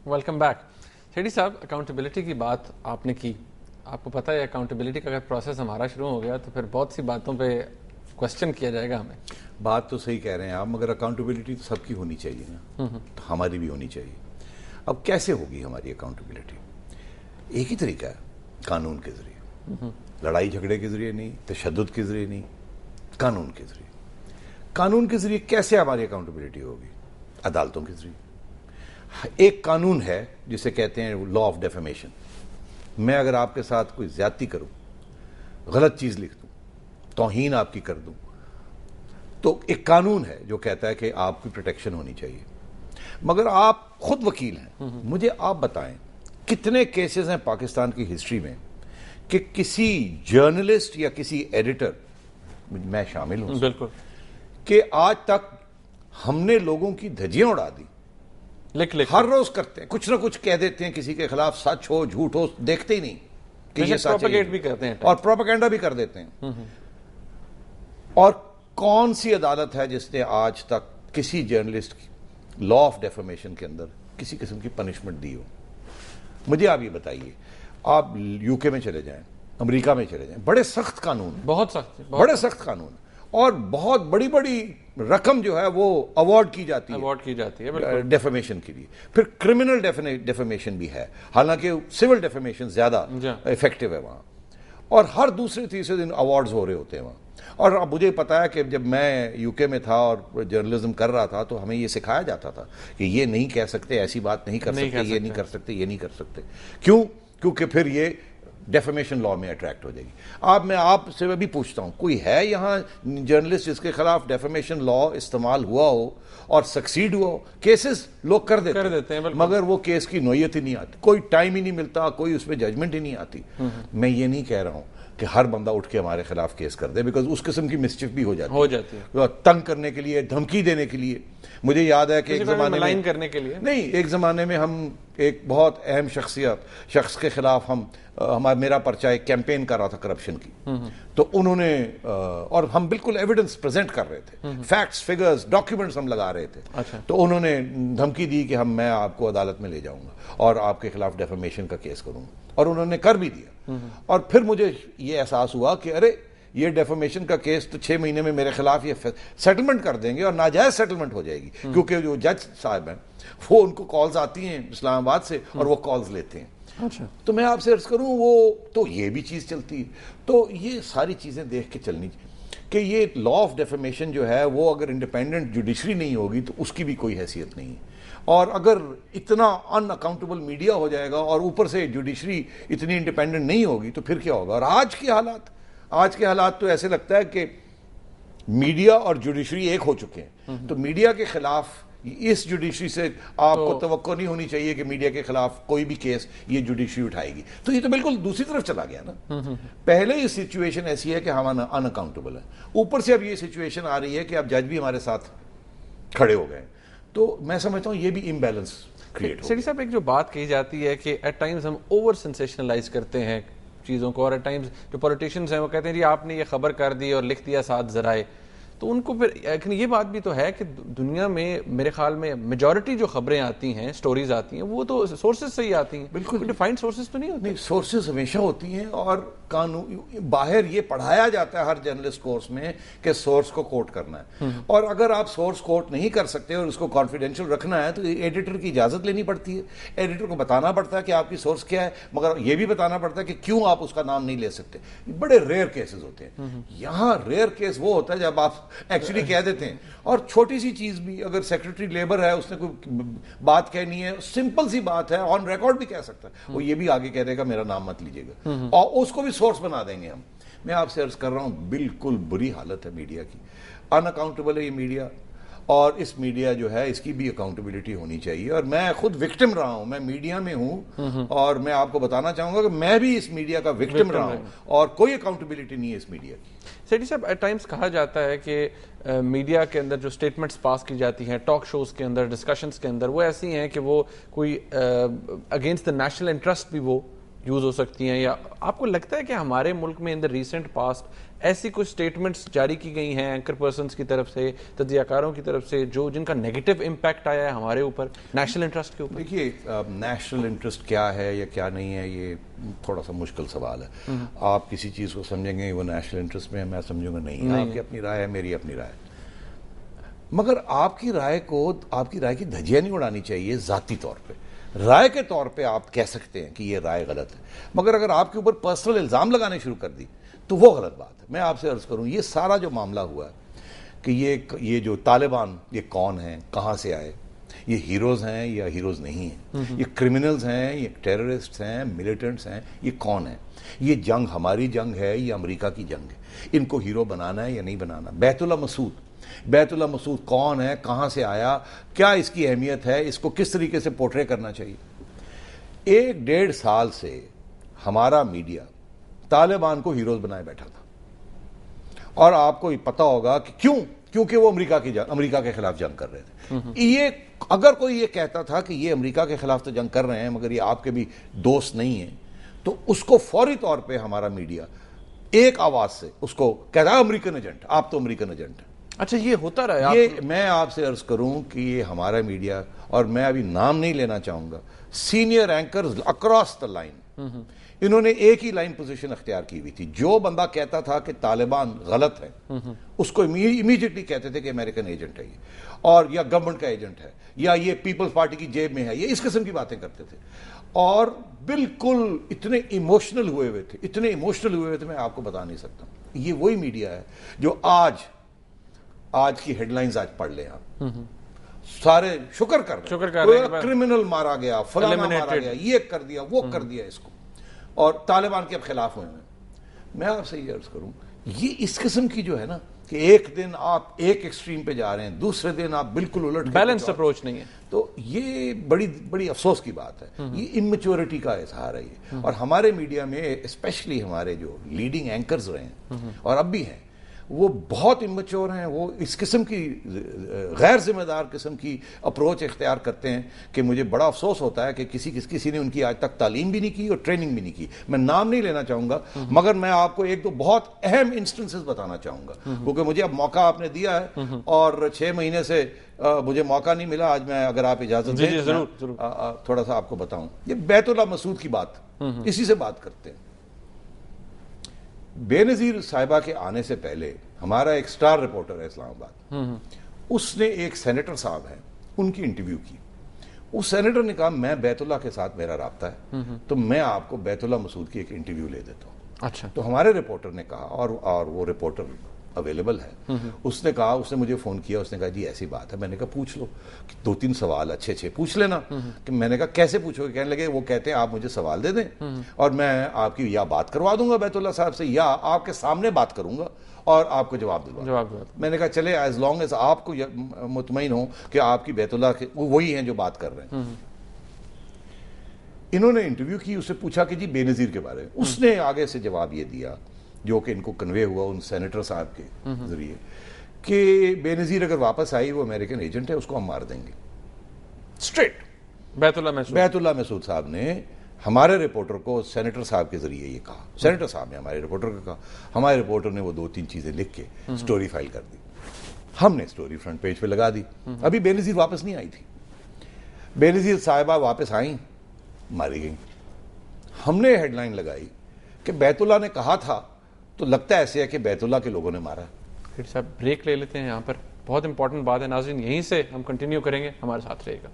Welcome back. Sethi صاحب, accountability کی بات آپ نے کی. آپ کو پتہ ہے اکاؤنٹیبلٹی کا اگر پروسیس ہمارا شروع ہو گیا تو پھر بہت سی باتوں پہ کوشچن کیا جائے گا ہمیں. بات تو صحیح کہہ رہے ہیں آپ, مگر اکاؤنٹیبلٹی تو سب کی ہونی چاہیے نا, تو ہماری بھی ہونی چاہیے. اب کیسے ہوگی ہماری اکاؤنٹیبلٹی؟ ایک ہی طریقہ ہے, قانون کے ذریعے. لڑائی جھگڑے کے ذریعے نہیں, تشدد کے ذریعے نہیں, قانون کے ذریعے. قانون کے ذریعے کیسے ہماری اکاؤنٹیبلٹی ہوگی؟ عدالتوں کے ذریعے. ایک قانون ہے جسے کہتے ہیں لا آف ڈیفیمیشن. میں اگر آپ کے ساتھ کوئی زیادتی کروں, غلط چیز لکھ دوں, توہین آپ کی کر دوں, تو ایک قانون ہے جو کہتا ہے کہ آپ کی پروٹیکشن ہونی چاہیے. مگر آپ خود وکیل ہیں, مجھے آپ بتائیں کتنے کیسز ہیں پاکستان کی ہسٹری میں کہ کسی جرنلسٹ یا کسی ایڈیٹر, میں شامل ہوں, بالکل, کہ آج تک ہم نے لوگوں کی دھجیاں اڑا دی. لکھ ہر روز کرتے ہیں, کچھ نہ کچھ کہہ دیتے ہیں کسی کے خلاف, سچ ہو جھوٹ ہو دیکھتے ہی نہیں کہ یہ سچ ہے, بھی کرتے ہیں اور پروپیگنڈا بھی کر دیتے ہیں. اور کون سی عدالت ہے جس نے آج تک کسی جرنلسٹ کی لا آف ڈیفیمیشن کے اندر کسی قسم کی پنشمنٹ دی ہو؟ مجھے آپ یہ بتائیے. آپ یو کے میں چلے جائیں, امریکہ میں چلے جائیں, بڑے سخت قانون, بہت سخت, بڑے سخت قانون, اور بہت بڑی بڑی رقم جو ہے وہ ایوارڈ کی جاتی ہے ڈیفیمیشن کے لیے. پھر کرمنل ڈیفیمیشن بھی ہے, حالانکہ سول ڈیفیمیشن زیادہ افیکٹو ہے وہاں, اور ہر دوسرے تیسرے دن ایوارڈز ہو رہے ہوتے ہیں وہاں. اور اب مجھے پتا ہے کہ جب میں یو کے میں تھا اور جرنلزم کر رہا تھا تو ہمیں یہ سکھایا جاتا تھا کہ یہ نہیں کہہ سکتے, ایسی بات نہیں کر سکتے, یہ نہیں کر سکتے, یہ نہیں کر سکتے. کیوں؟ کیونکہ پھر یہ ڈیفیمیشن لا میں اٹریکٹ ہو جائے گی. میں آپ سے بھی پوچھتا ہوں, کوئی ہے یہاں جرنلسٹ جس کے خلاف ڈیفیمیشن لا استعمال ہوا ہو اور سکسیڈ ہوا ہو؟ کیسز لوگ کر دیتے ہیں, مگر وہ کیس کی نوعیت ہی نہیں آتی, کوئی ٹائم ہی نہیں ملتا, کوئی اس پہ ججمنٹ ہی نہیں آتی. میں یہ نہیں کہہ رہا ہوں کہ ہر بندہ اٹھ کے ہمارے خلاف کیس کر دے, بیکاز اس قسم کی مسچف بھی ہو جاتی ہے, تنگ کرنے کے لیے, دھمکی دینے کے لیے. مجھے یاد ہے کہ ایک زمانے میں کرنے کے لیے نہیں, ایک زمانے میں ہم ایک بہت اہم شخص کے خلاف میرا پرچہ ایک کیمپین کر رہا تھا کرپشن کی, تو انہوں نے, اور ہم بالکل ایویڈنس پریزنٹ کر رہے تھے, فیکٹس, فگرز, ڈاکیومنٹس ہم لگا رہے تھے. تو انہوں نے دھمکی دی کہ میں آپ کو عدالت میں لے جاؤں گا اور آپ کے خلاف ڈیفیمیشن کا کیس کروں گا, اور انہوں نے کر بھی دیا. اور پھر مجھے یہ احساس ہوا کہ ارے یہ ڈیفیمیشن کا کیس تو 6 مہینے میں میرے خلاف یہ سیٹلمنٹ کر دیں گے, اور ناجائز سیٹلمنٹ ہو جائے گی, کیونکہ جو جج صاحب ہیں وہ ان کو کالز آتی ہیں اسلام آباد سے اور وہ کالز لیتے ہیں. تو میں آپ سے عرض کروں, وہ تو یہ بھی چیز چلتی ہے. تو یہ ساری چیزیں دیکھ کے چلنی کہ یہ لا آف ڈیفیمیشن جو ہے وہ اگر انڈیپینڈنٹ جوڈیشری نہیں ہوگی تو اس کی بھی کوئی حیثیت نہیں ہے. اور اگر اتنا ان اکاؤنٹیبل میڈیا ہو جائے گا اور اوپر سے جوڈیشری اتنی انڈیپینڈنٹ نہیں ہوگی تو پھر کیا ہوگا؟ اور آج کے حالات تو ایسے لگتا ہے کہ میڈیا اور جوڈیشری ایک ہو چکے ہیں. تو میڈیا کے خلاف اس جوڈیشری سے آپ کو توقع نہیں ہونی چاہیے کہ میڈیا کے خلاف کوئی بھی کیس یہ جوڈیشری اٹھائے گی. تو یہ تو بالکل دوسری طرف چلا گیا نا. پہلے یہ سچویشن ایسی ہے کہ ہم ان اکاؤنٹیبل ہیں, اوپر سے اب یہ سچویشن آ رہی ہے کہ اب جج بھی ہمارے ساتھ کھڑے ہو گئے. تو میں سمجھتا ہوں یہ بھی امبیلنس کریٹ ہو. سیٹھی صاحب, ایک جو بات کہی جاتی ہے کہ ایٹ ٹائمز ہم اوور سینسیشنلائز کرتے ہیں چیزوں کو, اور ایٹ ٹائمز جو پولیٹیشینز ہیں وہ کہتے ہیں جی آپ نے یہ خبر کر دی اور لکھ دیا ساتھ ذرائع, تو ان کو پھر یہ بات بھی تو ہے کہ دنیا میں میرے خیال میں میجورٹی جو خبریں آتی ہیں, سٹوریز آتی ہیں, وہ تو سورسز سے ہی آتی ہیں. بالکل ڈیفائنڈ سورسز تو نہیں ہوتے. نہیں, سورسز ہمیشہ ہوتی ہیں, اور قانون باہر یہ پڑھایا جاتا ہے ہر جرنلسٹ کورس میں کہ سورس کو کوٹ کرنا ہے. اور اگر آپ سورس کوٹ نہیں کر سکتے اور اس کو کانفیڈینشیل رکھنا ہے تو ایڈیٹر کی اجازت لینی پڑتی ہے. ایڈیٹر کو بتانا پڑتا ہے کہ آپ کی سورس کیا ہے, مگر یہ بھی بتانا پڑتا ہے کہ کیوں آپ اس کا نام نہیں لے سکتے. بڑے ریئر کیسز ہوتے ہیں. یہاں ریئر کیس وہ ہوتا ہے جب آپ ایکچولی کہہ دیتے ہیں. اور چھوٹی سی چیز بھی, اگر سیکرٹری لیبر ہے, اس نے کوئی بات کہنی ہے, سمپل سی بات ہے, آن ریکارڈ بھی کہہ سکتا ہے, وہ یہ بھی آگے کہہ دے گا میرا نام مت لیجیے گا, اور اس کو بھی سورس بنا دیں گے ہم. میں آپ سے عرض کر رہا ہوں بالکل بری حالت ہے میڈیا کی, ان اکاؤنٹیبل ہے یہ میڈیا. اور اس میڈیا جو ہے اس کی بھی اکاؤنٹیبلٹی ہونی چاہیے. اور میں خود وکٹم رہا ہوں, میں میڈیا میں ہوں, اور میں آپ کو بتانا چاہوں گا کہ میں بھی اس میڈیا کا وکٹم رہا ہوں, اور کوئی اکاؤنٹیبلٹی نہیں ہے اس میڈیا کی. سیٹھی صاحب, ایٹ ٹائمز کہا جاتا ہے کہ میڈیا کے اندر جو سٹیٹمنٹس پاس کی جاتی ہیں ٹاک شوز کے اندر, ڈسکشنز کے اندر, وہ ایسی ہیں کہ وہ کوئی اگینسٹ دا نیشنل انٹرسٹ بھی وہ یوز ہو سکتی ہیں؟ یا آپ کو لگتا ہے کہ ہمارے ملک میں ان دا ریسنٹ پاسٹ ایسی کچھ سٹیٹمنٹس جاری کی گئی ہیں اینکر پرسنز کی طرف سے، تجزیہ کاروں کی طرف سے، جن کا نیگیٹو امپیکٹ آیا ہے ہمارے اوپر نیشنل انٹرسٹ کے اوپر؟ دیکھیے نیشنل انٹرسٹ کیا ہے یا کیا نہیں ہے، یہ تھوڑا سا مشکل سوال ہے. آپ کسی چیز کو سمجھیں گے وہ نیشنل انٹرسٹ میں ہے، میں سمجھوں گا نہیں. آپ کی اپنی رائے ہے، میری اپنی رائے. مگر آپ کی رائے کی دھجیاں نہیں اڑانی چاہیے ذاتی طور پہ. رائے کے طور پہ آپ کہہ سکتے ہیں کہ یہ رائے غلط ہے، مگر اگر آپ کے اوپر پرسنل الزام لگانے شروع کر دی تو وہ غلط بات ہے. میں آپ سے عرض کروں، یہ سارا جو معاملہ ہوا ہے کہ یہ جو طالبان یہ کون ہیں، کہاں سے آئے، یہ ہیروز ہیں یا ہیروز نہیں ہیں، یہ کرمنلز ہیں، یہ ٹیررسٹ ہیں، ملیٹنٹس ہیں، یہ کون ہیں، یہ جنگ ہماری جنگ ہے یا امریکہ کی جنگ ہے، ان کو ہیرو بنانا ہے یا نہیں بنانا. بیت اللہ مسعود کون ہے، کہاں سے آیا، کیا اس کی اہمیت ہے، اس کو کس طریقے سے پورٹرے کرنا چاہیے. 1-1.5 سال سے ہمارا میڈیا طالبان کو ہیروز بنائے بیٹھا تھا. اور آپ کو پتا ہوگا کہ کیونکہ وہ امریکہ کے خلاف جنگ کر رہے تھے. یہ اگر کوئی یہ کہتا تھا کہ یہ امریکہ کے خلاف تو جنگ کر رہے ہیں مگر یہ آپ کے بھی دوست نہیں ہیں، تو اس کو فوری طور پہ ہمارا میڈیا ایک آواز سے اس کو کہتا ہے امریکن ایجنٹ، آپ تو امریکن ایجنٹ ہیں. اچھا، یہ ہوتا رہا. یہ میں آپ سے عرض کروں کہ یہ ہمارا میڈیا، اور میں ابھی نام نہیں لینا چاہوں گا، senior anchors across the line انہوں نے ایک ہی لائن پوزیشن اختیار کی ہوئی تھی. جو بندہ کہتا تھا کہ طالبان غلط ہے اس کو امیجیٹلی کہتے تھے کہ امریکن ایجنٹ ہے یہ، اور یا گورنمنٹ کا ایجنٹ ہے، یا یہ پیپلز پارٹی کی جیب میں ہے، یہ اس قسم کی باتیں کرتے تھے. اور بالکل اتنے ایموشنل ہوئے تھے میں آپ کو بتا نہیں سکتا. یہ وہی میڈیا ہے جو آج کی ہیڈ لائنز آج پڑھ لیں آپ، سارے شکر کر رہے ہیں کرمنل مارا گیا، فلانا مارا گیا، یہ کر دیا، وہ کر دیا اس کو، اور طالبان کے خلاف ہوئے ہیں. میں آپ سے یہ عرض کروں، یہ اس قسم کی جو ہے نا کہ ایک دن آپ ایک ایکسٹریم پہ جا رہے ہیں، دوسرے دن آپ بالکل الٹ، بیلنس اپروچ نہیں ہے، تو یہ بڑی افسوس کی بات ہے. یہ اممیچورٹی کا اظہار ہے یہ. اور ہمارے میڈیا میں اسپیشلی ہمارے جو لیڈنگ اینکرز رہے ہیں اور اب بھی ہیں، وہ بہت امچور ہیں. وہ اس قسم کی غیر ذمہ دار قسم کی اپروچ اختیار کرتے ہیں کہ مجھے بڑا افسوس ہوتا ہے کہ کسی نے ان کی آج تک تعلیم بھی نہیں کی اور ٹریننگ بھی نہیں کی. میں نام نہیں لینا چاہوں گا، مگر میں آپ کو 1-2 بہت اہم انسٹنسز بتانا چاہوں گا، کیونکہ مجھے اب موقع آپ نے دیا ہے اور 6 مہینے سے مجھے موقع نہیں ملا. آج میں اگر آپ اجازت دیں تھوڑا سا آپ کو بتاؤں. یہ بیت اللہ مسعود کی بات، اسی سے بات کرتے ہیں. بے نظیر صاحبہ کے آنے سے پہلے ہمارا ایک سٹار رپورٹر ہے اسلام آباد، اس نے ایک سینیٹر صاحب ہیں ان کی انٹرویو کی. اس سینیٹر نے کہا میں بیت اللہ کے ساتھ میرا رابطہ ہے تو میں آپ کو بیت اللہ مسعود کی ایک انٹرویو لے دیتا ہوں. اچھا. تو ہمارے رپورٹر نے کہا، اور وہ رپورٹر اویلیبل ہے، اس نے مجھے فون کیا، اس نے کہا جی ایسی بات ہے. میں نے کہا پوچھ لو، 2-3 سوال اچھے پوچھ لینا. کہ میں نے کہا کیسے پوچھو گے؟ کہنے لگے وہ کہتے ہیں آپ مجھے سوال دے دیں اور میں آپ کی یا بات کروا دوں گا بیت اللہ صاحب سے، یا آپ کے سامنے بات کروں گا اور آپ کو جواب دلوا. میں نے کہا چلے ایز لانگ ایز آپ کو مطمئن ہو کہ آپ کی بیت اللہ کے وہی ہیں جو بات کر رہے ہیں. انہوں نے انٹرویو کی، اس سے پوچھا کہ جی بے نظیر کے بارے میں. اس نے آگے سے جواب یہ دیا جو کہ ان کو کنوے ہوا ان سینیٹر صاحب کے ذریعے کہ بے نظیر اگر واپس آئی وہ امریکن ایجنٹ ہے، اس کو ہم مار دیں گے. اسٹریٹ بیت اللہ مسعود صاحب نے ہمارے رپورٹر کو سینیٹر صاحب کے ذریعے یہ کہا. سینیٹر صاحب نے ہمارے رپورٹر کو کہا. ہمارے رپورٹر نے وہ 2-3 چیزیں لکھ کے سٹوری فائل کر دی. ہم نے سٹوری فرنٹ پیج پہ لگا دی. ابھی بے نظیر واپس نہیں آئی تھی. بے نظیر صاحبہ واپس آئیں، ماری گئیں. ہم نے ہیڈ لائن لگائی کہ بیت اللہ نے کہا تھا، تو لگتا ایسے ہے کہ بیت اللہ کے لوگوں نے مارا. پھر صاحب بریک لے لیتے ہیں یہاں پر، بہت امپورٹنٹ بات ہے. ناظرین یہیں سے ہم کنٹینیو کریں گے، ہمارے ساتھ رہے گا.